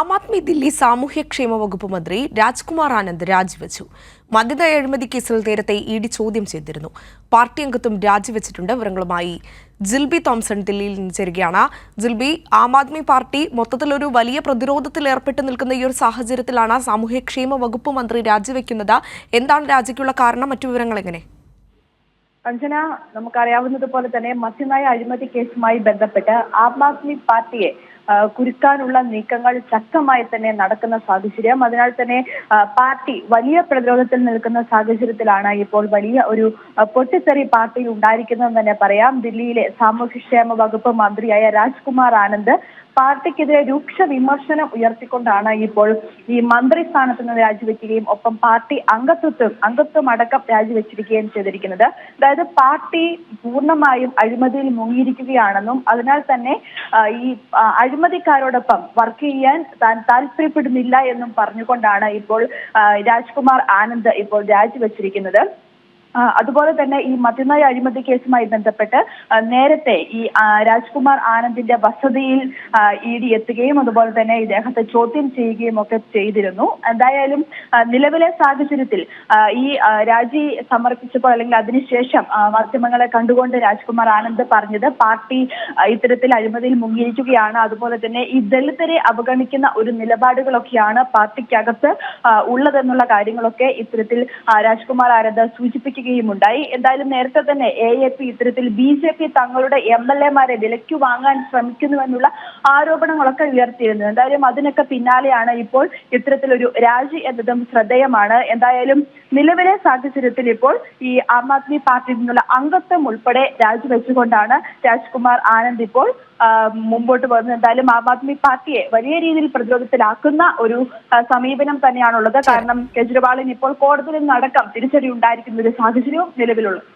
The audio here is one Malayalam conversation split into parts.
ആം ആദ്മി ദില്ലി സാമൂഹ്യക്ഷേമ വകുപ്പ് മന്ത്രി രാജ്കുമാർ ആനന്ദ് രാജിവെച്ചു. മദ്യനയ അഴിമതി കേസിൽ നേരത്തെ ഇഡി ചോദ്യം ചെയ്തിരുന്നു. പാർട്ടി അംഗത്വം രാജിവെച്ചിട്ടുണ്ട്. വിവരങ്ങളുമായി ജിൽബി തോംസൺ ദില്ലിയിൽ നിന്ന് ചേരുകയാണ്. ജിൽബി, ആം ആദ്മി പാർട്ടി മൊത്തത്തിലൊരു വലിയ പ്രതിരോധത്തിൽ ഏർപ്പെട്ട് നിൽക്കുന്ന ഈ ഒരു സാഹചര്യത്തിലാണ് സാമൂഹ്യക്ഷേമ വകുപ്പ് മന്ത്രി രാജിവെക്കുന്നത്. എന്താണ് രാജിക്കുള്ള കാരണം? മറ്റു വിവരങ്ങൾ എങ്ങനെ? അഞ്ജന, നമുക്കറിയാവുന്നതുപോലെ തന്നെ മദ്യനയ അഴിമതി കേസുമായി ബന്ധപ്പെട്ട് ആം ആദ്മി പാർട്ടിയെ കുരുക്കാനുള്ള നീക്കങ്ങൾ ശക്തമായി തന്നെ നടക്കുന്ന സാഹചര്യം. അതിനാൽ തന്നെ പാർട്ടി വലിയ പ്രതിരോധത്തിൽ നിൽക്കുന്ന സാഹചര്യത്തിലാണ് ഇപ്പോൾ വലിയ ഒരു പൊട്ടിത്തെറി പാർട്ടിയിൽ ഉണ്ടായിരിക്കുന്നതെന്ന് തന്നെ പറയാം. ദില്ലിയിലെ സാമൂഹ്യക്ഷേമ വകുപ്പ് മന്ത്രിയായ രാജ്കുമാർ ആനന്ദ് പാർട്ടിക്കെതിരെ രൂക്ഷ വിമർശനം ഉയർത്തിക്കൊണ്ടാണ് ഇപ്പോൾ ഈ മന്ത്രി സ്ഥാനത്ത് നിന്ന് രാജിവെക്കുകയും ഒപ്പം പാർട്ടി അംഗത്വം അടക്കം രാജിവെച്ചിരിക്കുകയും ചെയ്തിരിക്കുന്നത്. അതായത് പാർട്ടി പൂർണ്ണമായും അഴിമതിയിൽ മുങ്ങിയിരിക്കുകയാണെന്നും അതിനാൽ തന്നെ ഈ അഴിമതിക്കാരോടൊപ്പം വർക്ക് ചെയ്യാൻ താൻ താല്പര്യപ്പെടുന്നില്ല എന്നും പറഞ്ഞുകൊണ്ടാണ് ഇപ്പോൾ രാജ്കുമാർ ആനന്ദ് ഇപ്പോൾ രാജിവെച്ചിരിക്കുന്നത്. അതുപോലെ തന്നെ ഈ മദ്യനയ അഴിമതി കേസുമായി ബന്ധപ്പെട്ട് നേരത്തെ ഈ രാജ്കുമാർ ആനന്ദിന്റെ വസതിയിൽ ഇഡി എത്തുകയും അതുപോലെ തന്നെ ഇദ്ദേഹത്തെ ചോദ്യം ചെയ്യുകയും ഒക്കെ ചെയ്തിരുന്നു. എന്തായാലും നിലവിലെ സാഹചര്യത്തിൽ ഈ രാജി സമർപ്പിച്ചപ്പോൾ അല്ലെങ്കിൽ അതിനുശേഷം മാധ്യമങ്ങളെ കണ്ടുകൊണ്ട് രാജ്കുമാർ ആനന്ദ് പറഞ്ഞത് പാർട്ടി ഇത്തരത്തിൽ അഴിമതിയിൽ മുങ്ങിയിരിക്കുകയാണ്, അതുപോലെ തന്നെ ഈ ദളിതരെ അവഗണിക്കുന്ന ഒരു നിലപാടുകളൊക്കെയാണ് പാർട്ടിക്കകത്ത് ഉള്ളതെന്നുള്ള കാര്യങ്ങളൊക്കെ ഇത്തരത്തിൽ രാജ്കുമാർ ആനന്ദ് സൂചിപ്പിക്കുകയുണ്ടായി. എന്തായാലും നേരത്തെ തന്നെ AAP ഇത്തരത്തിൽ BJP തങ്ങളുടെ MLA-മാരെ വിലയ്ക്ക് വാങ്ങാൻ ശ്രമിക്കുന്നുവെന്നുള്ള ആരോപണങ്ങളൊക്കെ ഉയർത്തിയിരുന്നു. എന്തായാലും അതിനൊക്കെ പിന്നാലെയാണ് ഇപ്പോൾ ഇത്തരത്തിലൊരു രാജി എന്നതും ശ്രദ്ധേയമാണ്. എന്തായാലും നിലവിലെ സാഹചര്യത്തിൽ ഇപ്പോൾ ഈ ആം ആദ്മി പാർട്ടിയിൽ നിന്നുള്ള അംഗത്വം ഉൾപ്പെടെ രാജിവെച്ചുകൊണ്ടാണ് രാജ്കുമാർ ആനന്ദ് ഇപ്പോൾ മുമ്പോട്ട് പോകുന്നത്. എന്തായാലും ആം ആദ്മി പാർട്ടിയെ വലിയ രീതിയിൽ പ്രതിരോധത്തിലാക്കുന്ന ഒരു സമീപനം തന്നെയാണുള്ളത്. കാരണം കെജ്രിവാളിന് ഇപ്പോൾ കോടതിയിൽ നിന്നടക്കം തിരിച്ചടി ഉണ്ടായിരിക്കുന്ന ഒരു സാഹചര്യവും നിലവിലുള്ളത്.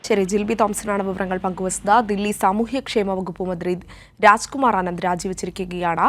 ശരി, ജിൽബി തോംസനാണ് വിവരങ്ങൾ പങ്കുവച്ചത്. ദില്ലി സാമൂഹ്യക്ഷേമ വകുപ്പ് മന്ത്രി രാജ്കുമാർ ആനന്ദ് രാജിവെച്ചിരിക്കുകയാണ്.